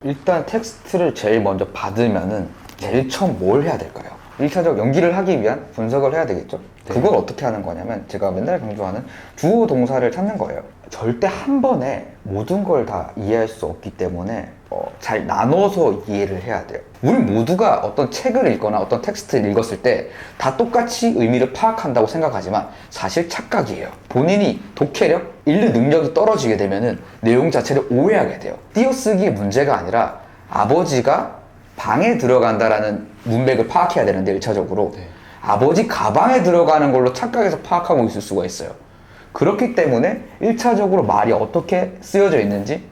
일단 텍스트를 제일 먼저 받으면은 제일 처음 뭘 해야 될까요? 1차적 연기를 하기 위한 분석을 해야 되겠죠? 네. 그걸 어떻게 하는 거냐면 제가 맨날 강조하는 주어 동사를 찾는 거예요. 절대 한 번에 모든 걸 다 이해할 수 없기 때문에 잘 나눠서 이해를 해야 돼요. 우리 모두가 어떤 책을 읽거나 어떤 텍스트를 읽었을 때 다 똑같이 의미를 파악한다고 생각하지만 사실 착각이에요. 본인이 독해력, 읽는 능력이 떨어지게 되면은 내용 자체를 오해하게 돼요. 띄어쓰기의 문제가 아니라 아버지가 방에 들어간다라는 문맥을 파악해야 되는데 1차적으로 네. 아버지 가방에 들어가는 걸로 착각해서 파악하고 있을 수가 있어요. 그렇기 때문에 1차적으로 말이 어떻게 쓰여져 있는지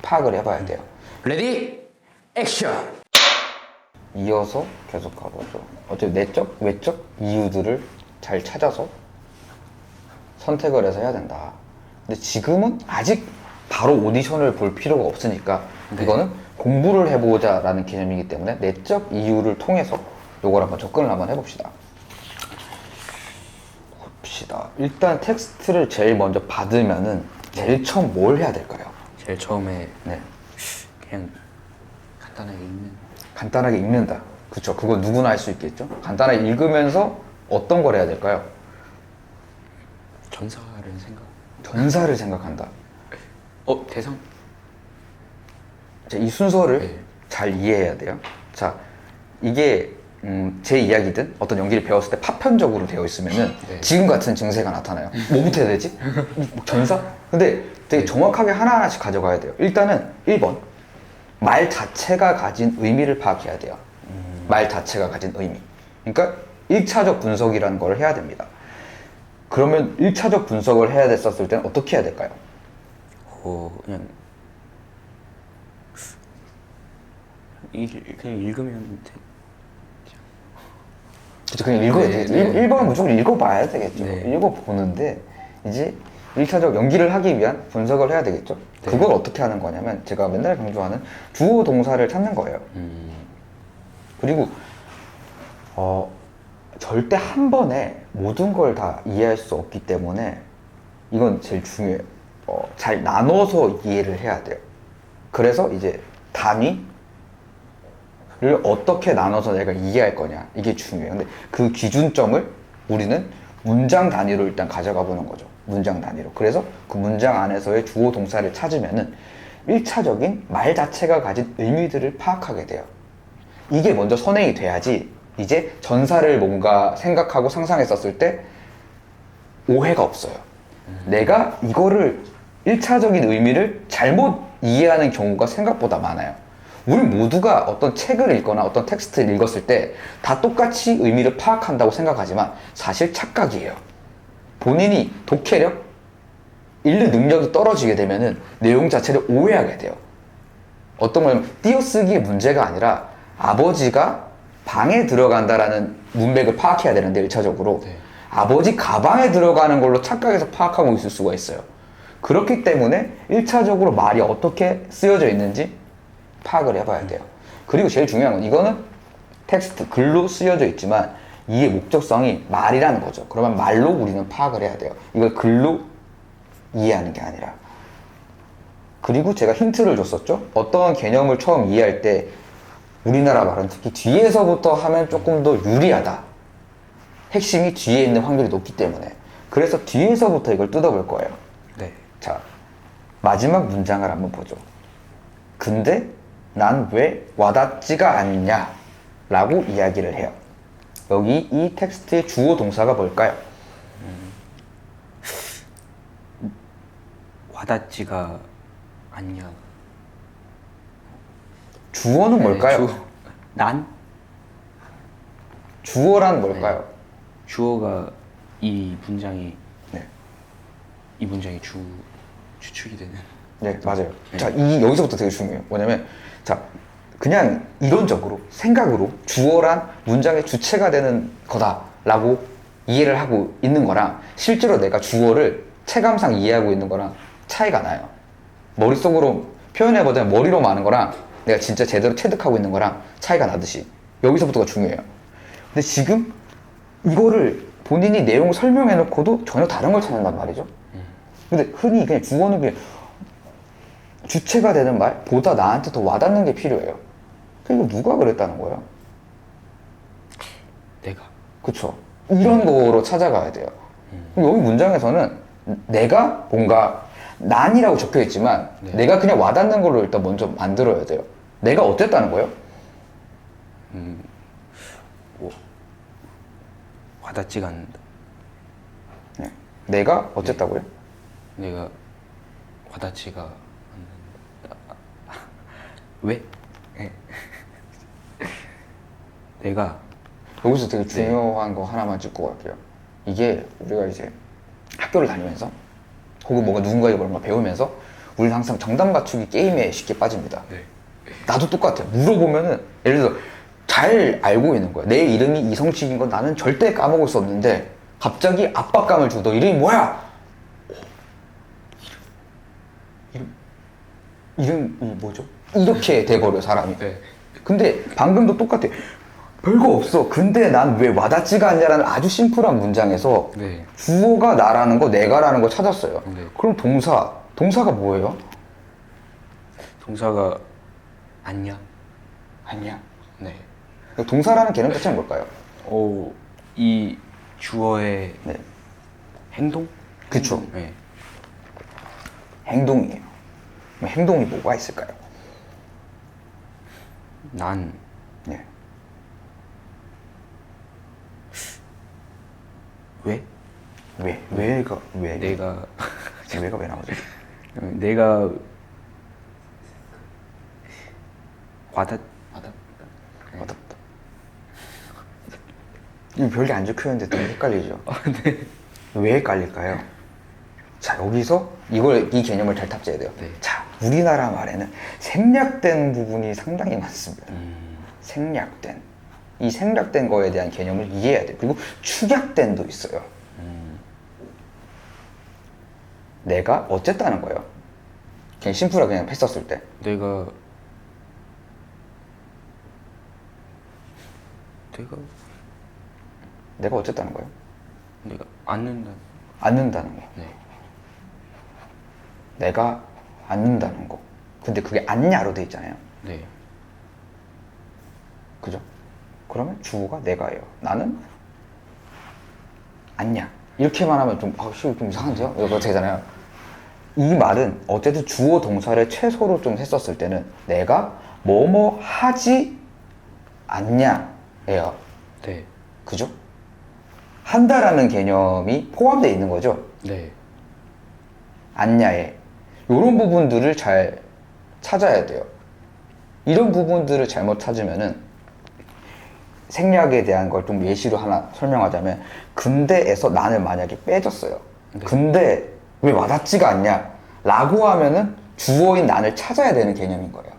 파악을 해봐야 돼요. 레디 액션. 이어서 계속 가보죠. 어차피 내적, 외적 이유들을 잘 찾아서 선택을 해서 해야 된다. 근데 지금은 아직 바로 오디션을 볼 필요가 없으니까 네. 이거는 공부를 해보자 라는 개념이기 때문에 내적 이유를 통해서 요걸 한번 접근을 한번 해봅시다. 일단 텍스트를 제일 먼저 받으면은 제일 처음 뭘 해야 될까요? 제일 처음에 네, 그냥 간단하게 읽는 간단하게 읽는다. 그쵸, 그거 누구나 할 수 있겠죠? 간단하게 읽으면서 어떤 걸 해야 될까요? 전사를 생각. 전사를 생각한다. 대상. 자, 이 순서를 네. 잘 이해해야 돼요. 자, 이게 제 이야기든 어떤 연기를 배웠을 때 파편적으로 되어 있으면은 네. 지금 같은 증세가 나타나요. 뭐부터 해야 되지? 전사? 근데 되게 정확하게 하나하나씩 가져가야 돼요. 일단은 1번. 말 자체가 가진 의미를 파악해야 돼요. 말 자체가 가진 의미. 그러니까 1차적 분석이라는 걸 해야 됩니다. 그러면 1차적 분석을 해야 됐었을 때는 어떻게 해야 될까요? 그냥 그냥 읽으면 돼. 그쵸, 그냥 읽어야 네, 되겠죠. 네. 1번은 무조건 읽어봐야 되겠죠. 네. 읽어보는데, 이제 1차적 연기를 하기 위한 분석을 해야 되겠죠. 네. 그걸 어떻게 하는 거냐면, 제가 맨날 강조하는 주어 동사를 찾는 거예요. 그리고, 절대 한 번에 모든 걸 다 이해할 수 없기 때문에, 이건 제일 중요해요. 잘 나눠서 이해를 해야 돼요. 그래서 이제 단위, 를 어떻게 나눠서 내가 이해할 거냐, 이게 중요해요. 근데 그 기준점을 우리는 문장 단위로 일단 가져가 보는 거죠. 문장 단위로. 그래서 그 문장 안에서의 주어 동사를 찾으면은 1차적인 말 자체가 가진 의미들을 파악하게 돼요. 이게 먼저 선행이 돼야지 이제 전사를 뭔가 생각하고 상상했었을 때 오해가 없어요. 내가 이거를 1차적인 의미를 잘못 이해하는 경우가 생각보다 많아요. 우리 모두가 어떤 책을 읽거나 어떤 텍스트를 읽었을 때 다 똑같이 의미를 파악한다고 생각하지만 사실 착각이에요. 본인이 독해력, 읽는 능력이 떨어지게 되면은 내용 자체를 오해하게 돼요. 어떤 거냐면 띄어쓰기의 문제가 아니라 아버지가 방에 들어간다라는 문맥을 파악해야 되는데 1차적으로 네. 아버지 가방에 들어가는 걸로 착각해서 파악하고 있을 수가 있어요. 그렇기 때문에 1차적으로 말이 어떻게 쓰여져 있는지 파악을 해봐야 돼요. 그리고 제일 중요한 건 이거는 텍스트, 글로 쓰여져 있지만 이의 목적성이 말이라는 거죠. 그러면 말로 우리는 파악을 해야 돼요. 이걸 글로 이해하는 게 아니라. 그리고 제가 힌트를 줬었죠. 어떤 개념을 처음 이해할 때 우리나라 말은 특히 뒤에서부터 하면 조금 더 유리하다. 핵심이 뒤에 있는 확률이 높기 때문에. 그래서 뒤에서부터 이걸 뜯어볼 거예요. 네. 자, 마지막 문장을 한번 보죠. 근데 난 왜 와닿지가 않냐? 라고 이야기를 해요. 여기 이 텍스트의 주어 동사가 뭘까요? 와닿지가 않냐. 주어는 뭘까요? 난 주어란 뭘까요? 주어가 이 문장이 네. 이 문장이 주축이 되는. 네, 맞아요. 네. 자, 여기서부터 되게 중요해요. 뭐냐면, 자, 그냥 이론적으로, 생각으로 주어란 문장의 주체가 되는 거다라고 이해를 하고 있는 거랑 실제로 내가 주어를 체감상 이해하고 있는 거랑 차이가 나요. 머릿속으로 표현해보자면 머리로 많은 거랑 내가 진짜 제대로 체득하고 있는 거랑 차이가 나듯이 여기서부터가 중요해요. 근데 지금 이거를 본인이 내용을 설명해놓고도 전혀 다른 걸 찾는단 말이죠. 근데 흔히 그냥 주어는 그냥 주체가 되는 말보다 나한테 더 와닿는 게 필요해요. 그리고 누가 그랬다는 거예요? 내가. 그쵸? 이런 거로 찾아가야 돼요. 그럼 여기 문장에서는 내가 뭔가 난이라고 적혀 있지만 네. 내가 그냥 와닿는 걸로 일단 먼저 만들어야 돼요. 내가 어땠다는 거예요? 와닿지가 않는다. 네. 내가 어쨌다고요? 내가 와닿지가 않는다. 왜? 네. 내가 여기서 되게 중요한 거 하나만 짚고 갈게요. 이게 우리가 이제 학교를 다니면서 혹은 뭔가 누군가에게 뭔가 배우면서 우리는 항상 정답 맞추기 게임에 쉽게 빠집니다. 네. 나도 똑같아요. 물어보면은 예를 들어 잘 알고 있는 거야. 내 이름이 이성식인 건 나는 절대 까먹을 수 없는데 갑자기 압박감을 줘. 너 이름이 뭐야? 이름이 뭐죠? 이렇게 돼버려 사람이. 네. 근데 방금도 똑같아. 별거 없어. 근데 난 왜 와닿지가 않냐라는 아주 심플한 문장에서 네. 주어가 나라는 거, 내가라는 걸 찾았어요. 네. 그럼 동사가 뭐예요? 동사가 아니야. 아니야. 네. 동사라는 개념 자체는 뭘까요? 이 주어의 네. 행동? 그쵸. 네. 행동이에요. 그럼 행동이 뭐가 있을까요? 난 네. 왜? 왜가 왜? 내가 왜가 왜 나오죠? 내가 와닿다. 와닿다. 이거 별게 안 적혀있는데 되게 헷갈리죠? 네. 왜 헷갈릴까요? 자, 여기서 이 개념을 잘 탑재해야 돼요. 네. 자, 우리나라 말에는 생략된 부분이 상당히 많습니다. 생략된. 이 생략된 거에 대한 개념을 이해해야 돼요. 그리고 축약된도 있어요. 내가 어쨌다는 거예요. 그냥 심플하게 그냥 했었을 때. 내가 내가 어쨌다는 거예요. 내가 않는다. 않는다는 거. 네. 내가 않는다는 거. 근데 그게 않냐로 돼 있잖아요. 네. 그죠? 그러면 주어가 내가예요. 나는 않냐. 이렇게만 하면 좀 이상한데요? 이거 되잖아요. 이 말은 어쨌든 주어 동사를 최소로 좀 했었을 때는 내가 뭐뭐 하지 않냐예요. 네. 그죠? 한다라는 개념이 포함되어 있는 거죠. 네. 않냐에. 이런 부분들을 잘 찾아야 돼요. 이런 부분들을 잘못 찾으면은 생략에 대한 걸 좀 예시로 하나 설명하자면 근대에서 난을 만약에 빼줬어요. 네. 근데 왜 와닿지가 않냐? 라고 하면은 주어인 난을 찾아야 되는 개념인 거예요.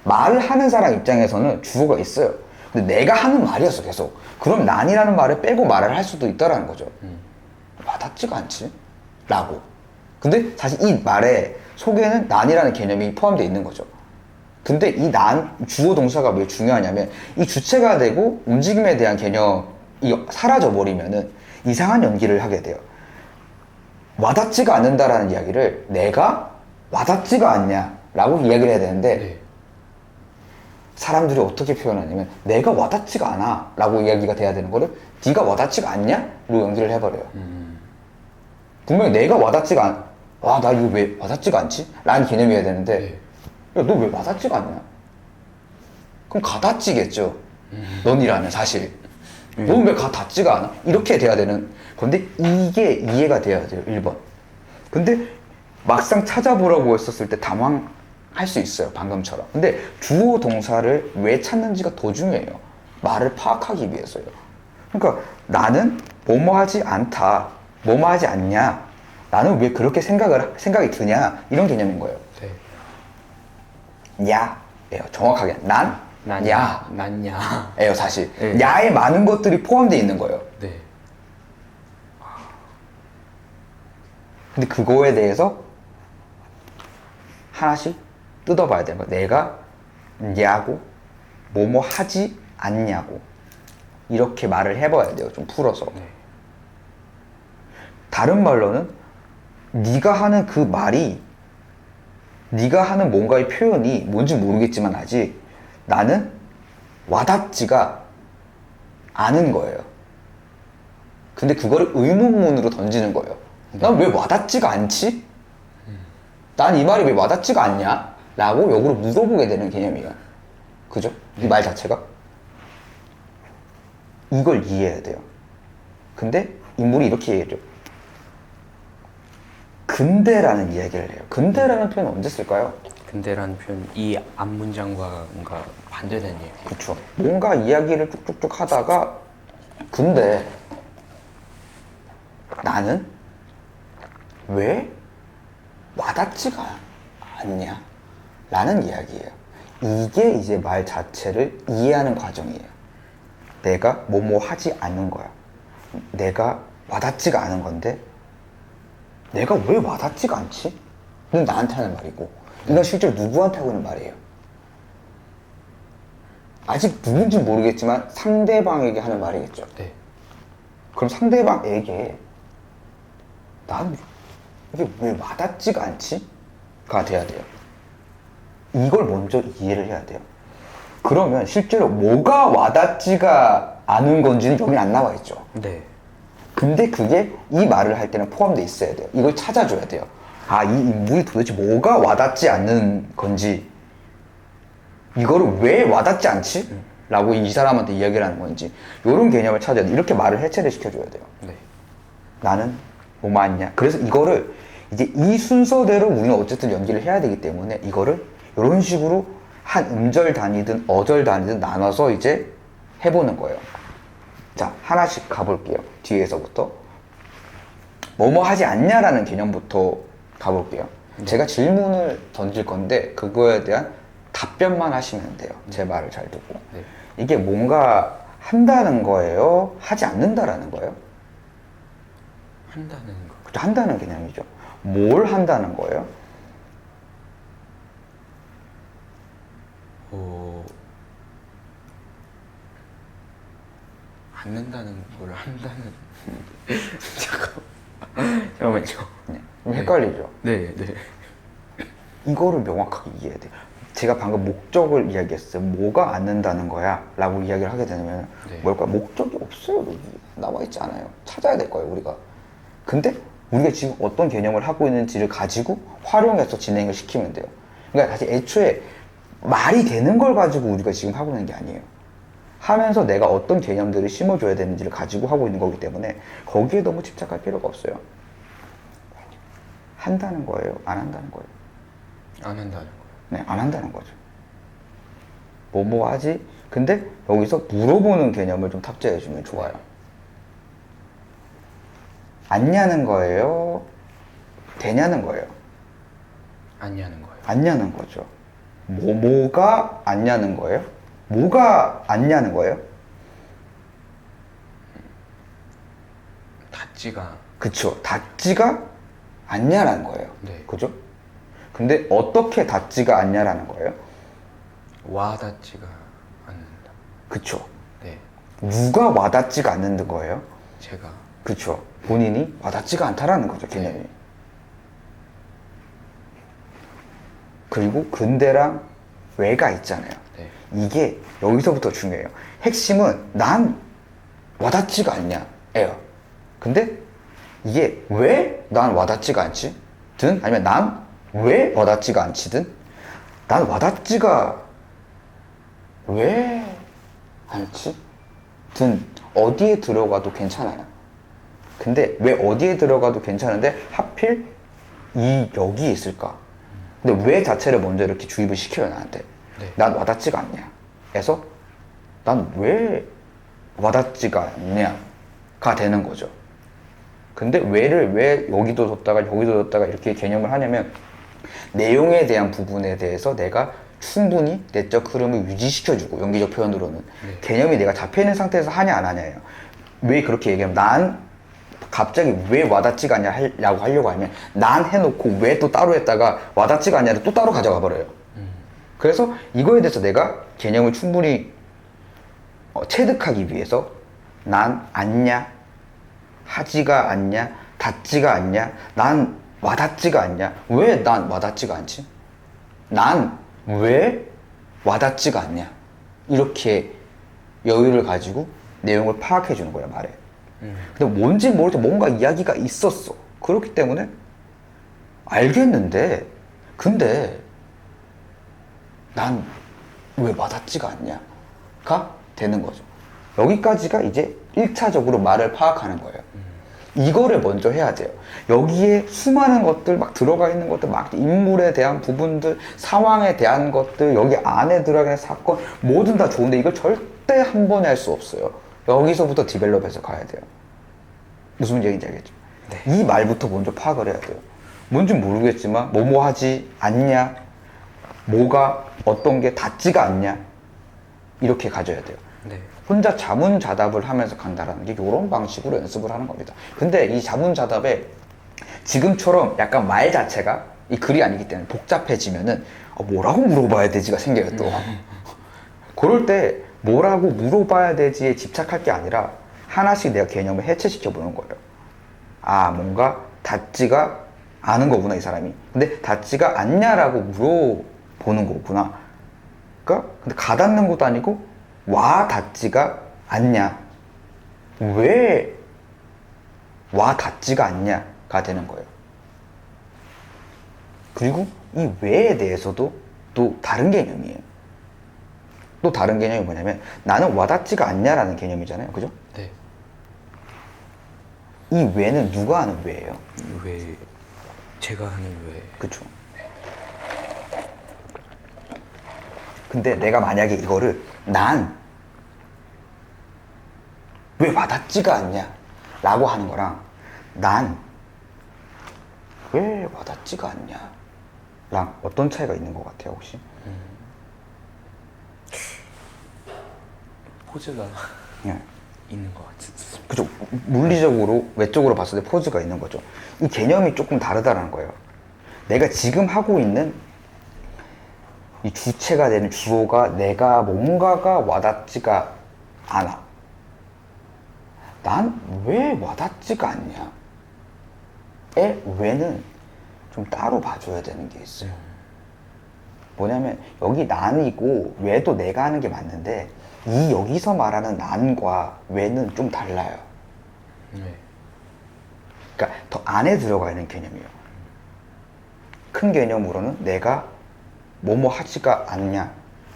말을 하는 사람 입장에서는 주어가 있어요. 근데 내가 하는 말이었어 계속. 그럼 난이라는 말을 빼고 말을 할 수도 있다라는 거죠. 와닿지가 않지? 라고. 근데 사실 이 말의 속에는 난이라는 개념이 포함되어 있는 거죠. 근데 이 난, 주어 동사가 왜 중요하냐면 이 주체가 되고 움직임에 대한 개념이 사라져버리면은 이상한 연기를 하게 돼요. 와닿지가 않는다라는 이야기를 내가 와닿지가 않냐 라고 이야기를 해야 되는데 네. 사람들이 어떻게 표현하냐면 내가 와닿지가 않아 라고 이야기가 돼야 되는 거를 네가 와닿지가 않냐? 로 연기를 해버려요. 분명히 내가 와닿지가 나 이거 왜 와닿지가 않지? 라는 개념이어야 되는데 네. 야, 너 왜 와닿지가 않냐? 그럼 가닿지겠죠. 넌이라면 사실. 넌 왜 가닿지가 않아? 이렇게 돼야 되는 건데 이게 이해가 돼야 돼요. 1번. 근데 막상 찾아보라고 했었을 때 당황할 수 있어요. 방금처럼. 근데 주어 동사를 왜 찾는지가 더 중요해요. 말을 파악하기 위해서요. 그러니까 나는 뭐뭐 하지 않다. 뭐뭐 하지 않냐. 나는 왜 그렇게 생각이 드냐. 이런 개념인 거예요. 네. 야예요. 정확하게 야 난야. 예요 사실. 네. 야에 많은 것들이 포함되어 있는 거예요. 네. 근데 그거에 대해서 하나씩 뜯어봐야 되는 거예요. 내가 야고 뭐뭐 하지 않냐고 이렇게 말을 해봐야 돼요. 좀 풀어서. 네. 다른 말로는 네가 하는 그 말이 네가 하는 뭔가의 표현이 뭔지 모르겠지만 아직 나는 와닿지가 않은 거예요. 근데 그거를 의문문으로 던지는 거예요. 난 왜 와닿지가 않지? 난 이 말이 왜 와닿지가 않냐? 라고 역으로 물어보게 되는 개념이에요. 그죠? 이 말 자체가. 이걸 이해해야 돼요. 근데 인물이 이렇게 얘기해요. 근데라는 이야기를 해요. 근데라는 표현은 언제 쓸까요? 근데라는 표현 이 앞문장과 뭔가 반대되는 얘기. 그쵸. 뭔가 이야기를 쭉쭉쭉 하다가 근데 나는 왜 와닿지가 않냐? 라는 이야기예요. 이게 이제 말 자체를 이해하는 과정이에요. 내가 뭐뭐 하지 않는 거야. 내가 와닿지가 않은 건데 내가 왜 와닿지가 않지? 이건 나한테 하는 말이고 이건 실제로 누구한테 하고 있는 말이에요. 아직 누군지 모르겠지만 상대방에게 하는 말이겠죠. 네. 그럼 상대방에게 난 이게 왜 와닿지가 않지? 가 돼야 돼요. 이걸 먼저 이해를 해야 돼요. 그러면 실제로 뭐가 와닿지가 않은 건지는 여기 안 나와 있죠. 네. 근데 그게 이 말을 할 때는 포함되어 있어야 돼요. 이걸 찾아줘야 돼요. 아, 이 인물이 도대체 뭐가 와닿지 않는 건지, 이거를 왜 와닿지 않지? 라고 이 사람한테 이야기를 하는 건지, 이런 개념을 찾아야 돼요. 이렇게 말을 해체를 시켜줘야 돼요. 네. 나는 뭐 맞냐? 그래서 이거를 이제 이 순서대로 우리는 어쨌든 연기를 해야 되기 때문에 이거를 이런 식으로 한 음절 단위든 어절 단위든 나눠서 이제 해보는 거예요. 자, 하나씩 가볼게요. 뒤에서부터. 뭐뭐 하지 않냐라는 개념부터 가볼게요. 제가 질문을 던질 건데 그거에 대한 답변만 하시면 돼요. 제 말을 잘 듣고. 네. 이게 뭔가 한다는 거예요? 하지 않는다라는 거예요? 한다는 거. 그쵸, 한다는 개념이죠. 뭘 한다는 거예요? 않는다는 걸 한다는. 잠깐만요. 네. 좀 헷갈리죠? 네, 네. 이거를 명확하게 이해해야 돼요. 제가 방금 목적을 이야기했어요. 뭐가 않는다는 거야? 라고 이야기를 하게 되면 네. 뭘까요? 목적이 없어요. 여기 나와 있지 않아요. 찾아야 될 거예요, 우리가. 근데 우리가 지금 어떤 개념을 하고 있는지를 가지고 활용해서 진행을 시키면 돼요. 그러니까 사실 애초에 말이 되는 걸 가지고 우리가 지금 하고 있는 게 아니에요. 하면서 내가 어떤 개념들을 심어줘야 되는지를 가지고 하고 있는 거기 때문에 거기에 너무 집착할 필요가 없어요. 한다는 거예요? 안 한다는 거예요? 안 한다는 거. 네, 안 한다는 거죠. 뭐뭐 하지? 근데 여기서 물어보는 개념을 좀 탑재해주면 좋아요. 않냐는 거예요? 되냐는 거예요? 아니하는 거예요. 않냐는 거죠. 뭐가 않냐는 거예요? 뭐가 않냐는 거예요? 닿지가. 그쵸. 닿지가 않냐라는 거예요. 네. 그죠? 근데 어떻게 닿지가 않냐라는 거예요? 와닿지가 않는다. 그쵸. 네. 누가 와닿지가 않는 거예요? 제가. 그쵸. 본인이 와닿지가 않다라는 거죠, 개념이. 그리고 근대랑 왜가 있잖아요. 네. 이게 여기서부터 중요해요. 핵심은 난 와닿지가 않냐예요. 근데 이게 왜 난 와닿지가 않지? 든 아니면 난 왜 와닿지가 않지든 난 와닿지가 왜 않지? 든 어디에 들어가도 괜찮아요. 근데 왜 어디에 들어가도 괜찮은데 하필 이 여기에 있을까? 근데 왜 자체를 먼저 이렇게 주입을 시켜요, 나한테. 네. 난 와닿지가 않냐. 해서 난 왜 와닿지가 않냐가 되는 거죠. 근데 왜를 왜 여기도 뒀다가 여기도 뒀다가 이렇게 개념을 하냐면 내용에 대한 부분에 대해서 내가 충분히 내적 흐름을 유지시켜주고 연기적 표현으로는 네. 개념이 내가 잡혀있는 상태에서 하냐 안 하냐예요. 왜 그렇게 얘기하면 난 갑자기 왜 와닿지가 않냐라고 하려고 하면 난 해놓고 왜 또 따로 했다가 와닿지가 않냐를 또 따로 가져가 버려요. 그래서 이거에 대해서 내가 개념을 충분히 체득하기 위해서 난 않냐, 하지가 않냐, 닿지가 않냐, 난 와닿지가 않냐, 왜 난 와닿지가 않지? 난 왜 와닿지가 않냐? 이렇게 여유를 가지고 내용을 파악해 주는 거야, 말에. 근데 뭔지 모를 때 뭔가 이야기가 있었어. 그렇기 때문에 알겠는데, 근데 난 왜 와닿지가 않냐?가 되는 거죠. 여기까지가 이제 1차적으로 말을 파악하는 거예요. 이거를 먼저 해야 돼요. 여기에 수많은 것들 막 들어가 있는 것들, 막 인물에 대한 부분들, 상황에 대한 것들, 여기 안에 들어가 있는 사건, 뭐든 다 좋은데 이걸 절대 한 번에 할 수 없어요. 여기서부터 디벨롭해서 가야 돼요. 무슨 얘기인지 알겠죠? 이 말부터 먼저 파악을 해야 돼요. 뭔지 모르겠지만 뭐뭐 하지 않냐, 뭐가 어떤 게 닿지가 않냐, 이렇게 가져야 돼요. 네. 혼자 자문자답을 하면서 간다라는 게 이런 방식으로 연습을 하는 겁니다. 근데 이 자문자답에 지금처럼 약간 말 자체가 이 글이 아니기 때문에 복잡해지면은 뭐라고 물어봐야 되지가 생겨요, 또. 그럴 때 뭐라고 물어봐야 되지에 집착할 게 아니라 하나씩 내가 개념을 해체시켜 보는 거예요. 아, 뭔가 닿지가 않은 거구나, 이 사람이. 근데 닿지가 않냐라고 물어보는 거구나. 그러니까 근데 가닿는 것도 아니고 와 닿지가 않냐, 왜 와 닿지가 않냐가 되는 거예요. 그리고 이 왜에 대해서도 또 다른 개념이에요. 또 다른 개념이 뭐냐면 나는 와 닿지가 않냐라는 개념이잖아요, 그죠? 네. 이 왜는 누가 하는 왜예요? 왜 제가 하는 왜? 그쵸? 근데 내가 만약에 이거를 난 왜 와닿지가 않냐 라고 하는 거랑 난 왜 와닿지가 않냐 랑 어떤 차이가 있는 것 같아요, 혹시? 포즈가 예. 있는 것 같습니다. 그죠? 물리적으로 외적으로 봤을 때 포즈가 있는 거죠. 이 개념이 조금 다르다는 거예요. 내가 지금 하고 있는 이 주체가 되는 주어가 내가 뭔가가 와닿지가 않아. 난 왜 와닿지가 않냐? 의 왜는 좀 따로 봐줘야 되는 게 있어요. 뭐냐면 여기 난이고 왜도 내가 하는 게 맞는데 이 여기서 말하는 난과 왜는 좀 달라요. 네. 그러니까 더 안에 들어가 있는 개념이에요. 큰 개념으로는 내가 뭐뭐 하지가 않냐,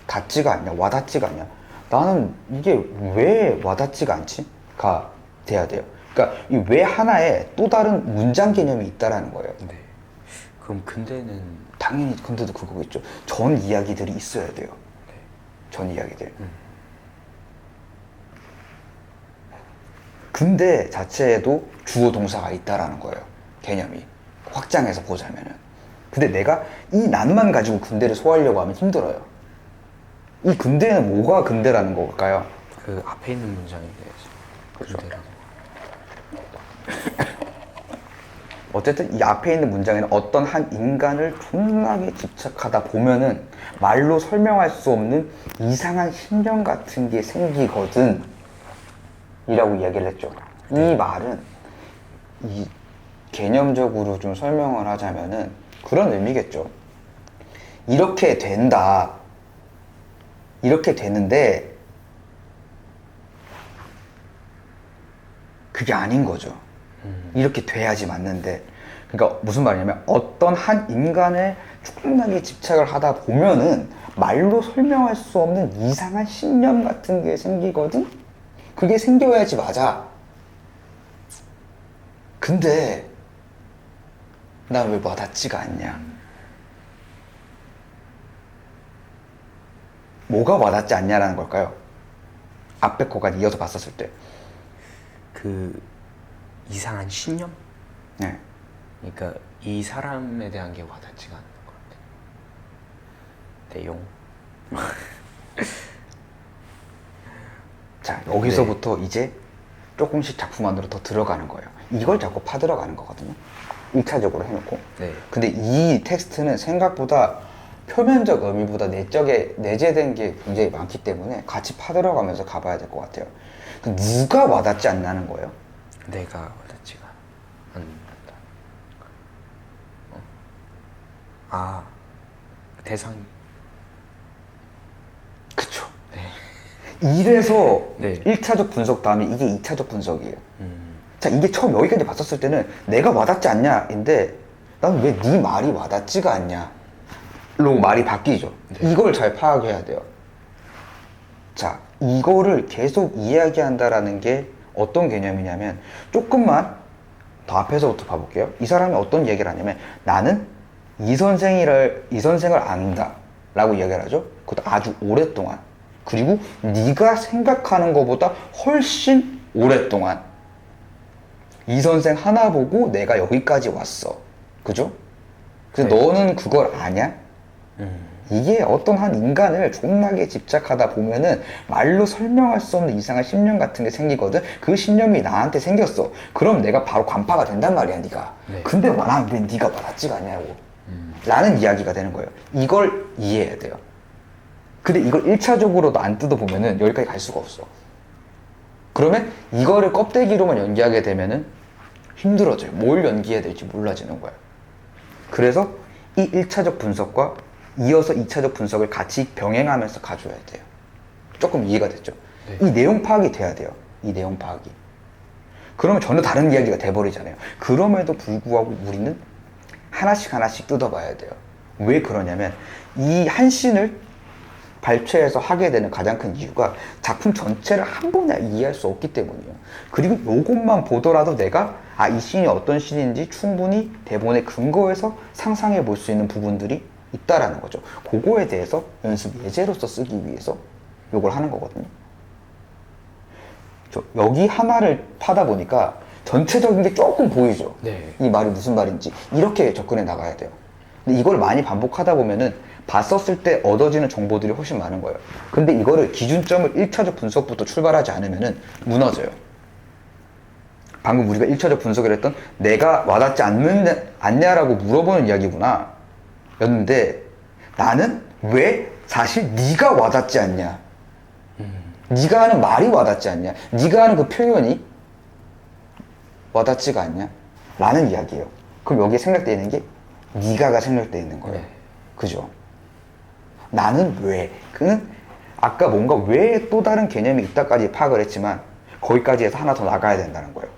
닿지가 않냐, 와닿지가 않냐. 나는 이게 왜 와닿지가 않지?가 돼야 돼요. 그러니까 이 왜 하나에 또 다른 문장 개념이 있다라는 거예요. 네. 그럼 근데는 당연히 근데도 그거겠죠. 전 이야기들이 있어야 돼요. 전 이야기들. 근데 자체에도 주어 동사가 있다라는 거예요. 개념이 확장해서 보자면은. 근데 내가 이 난만 가지고 근대를 소화하려고 하면 힘들어요. 이 근대는 뭐가 근대라는 걸까요? 그 앞에 있는 문장에 대해서 그렇죠. 근데라고. 어쨌든 이 앞에 있는 문장에는 어떤 한 인간을 존나게 집착하다 보면은 말로 설명할 수 없는 이상한 신경 같은 게 생기거든 이라고 이야기를 했죠. 이 말은 이 개념적으로 좀 설명을 하자면은 그런 의미겠죠. 이렇게 된다, 이렇게 되는데 그게 아닌 거죠. 이렇게 돼야지 맞는데. 그러니까 무슨 말이냐면 어떤 한 인간에 충분하게 집착을 하다 보면은 말로 설명할 수 없는 이상한 신념 같은 게 생기거든? 그게 생겨야지 맞아. 근데 난 왜 와닿지가 않냐? 뭐가 와닿지 않냐라는 걸까요? 앞에 거까지 이어서 봤었을 때. 그 이상한 신념? 네. 그러니까 이 사람에 대한 게 와닿지가 않는 것 같아. 내용. 자, 여기서부터 이제 조금씩 작품 안으로 더 들어가는 거예요. 이걸 자꾸 파들어가는 거거든요. 1차적으로 해놓고. 네. 근데 이 텍스트는 생각보다 표면적 의미보다 내적에 내재된 게 굉장히 많기 때문에 같이 파들어가면서 가봐야 될 것 같아요. 누가 와닿지 않나는 거예요? 내가 와닿지가 않는다. 아, 대상. 그쵸. 이래서 네. 1차적 분석 다음에 이게 2차적 분석이에요. 자, 이게 처음 여기까지 봤었을 때는 내가 와닿지 않냐인데 난 왜 네 말이 와닿지가 않냐 로 말이 바뀌죠. 네. 이걸 잘 파악해야 돼요. 자, 이거를 계속 이야기한다라는 게 어떤 개념이냐면 조금만 더 앞에서부터 봐볼게요. 이 사람이 어떤 얘기를 하냐면 나는 이 선생을 안다 라고 이야기를 하죠. 그것도 아주 오랫동안. 그리고 네가 생각하는 것보다 훨씬 오랫동안 이 선생 하나 보고 내가 여기까지 왔어. 그죠? 그래서 네. 너는 그걸 아냐? 이게 어떤 한 인간을 존나게 집착하다 보면은 말로 설명할 수 없는 이상한 신념 같은 게 생기거든. 그 신념이 나한테 생겼어. 그럼 내가 바로 간파가 된단 말이야, 네가. 네. 근데 난 왜 네가 와닿지가 않냐고. 라는 이야기가 되는 거예요. 이걸 이해해야 돼요. 근데 이걸 1차적으로도 안 뜯어보면은 여기까지 갈 수가 없어. 그러면 이거를 껍데기로만 연기하게 되면은 힘들어져요. 뭘 연기해야 될지 몰라지는 거야. 그래서 이 1차적 분석과 이어서 2차적 분석을 같이 병행하면서 가져야 돼요. 조금 이해가 됐죠? 네. 이 내용 파악이 돼야 돼요. 이 내용 파악이. 그러면 전혀 다른 이야기가 돼버리잖아요. 그럼에도 불구하고 우리는 하나씩 뜯어봐야 돼요. 왜 그러냐면 이 한 씬을 발췌해서 하게 되는 가장 큰 이유가 작품 전체를 한 번에 이해할 수 없기 때문이에요. 그리고 요것만 보더라도 내가 이 씬이 어떤 씬인지 충분히 대본에 근거해서 상상해 볼 수 있는 부분들이 있다라는 거죠. 그거에 대해서 연습 예제로서 쓰기 위해서 요걸 하는 거거든요. 여기 하나를 파다 보니까 전체적인 게 조금 보이죠. 네. 이 말이 무슨 말인지 이렇게 접근해 나가야 돼요. 근데 이걸 많이 반복하다 보면은 봤었을 때 얻어지는 정보들이 훨씬 많은 거예요. 근데 이거를 기준점을 1차적 분석부터 출발하지 않으면은 무너져요. 방금 우리가 1차적 분석을 했던 내가 와닿지 않냐라고 물어보는 이야기구나 였는데 나는 왜 사실 네가 와닿지 않냐, 네가 하는 말이 와닿지 않냐, 네가 하는 그 표현이 와닿지가 않냐 라는 이야기예요. 그럼 여기에 생략되어 있는 게 네가가 생략되어 있는 거예요. 네. 그죠? 나는 왜? 그는 아까 뭔가 왜 또 다른 개념이 있다까지 파악을 했지만 거기까지 해서 하나 더 나가야 된다는 거예요.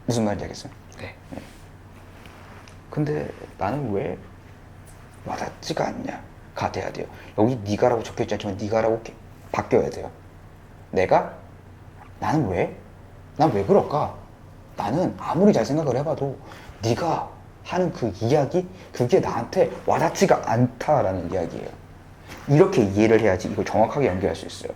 무슨 말인지 알겠어요? 네. 근데 나는 왜 와닿지가 않냐가 돼야 돼요. 여기 네가라고 적혀있지 않지만 네가라고 이렇게 바뀌어야 돼요. 나는 왜? 난 왜 그럴까? 나는 아무리 잘 생각을 해봐도 네가 하는 그 이야기, 그게 나한테 와닿지가 않다라는 이야기예요. 이렇게 이해를 해야지 이걸 정확하게 연결할 수 있어요.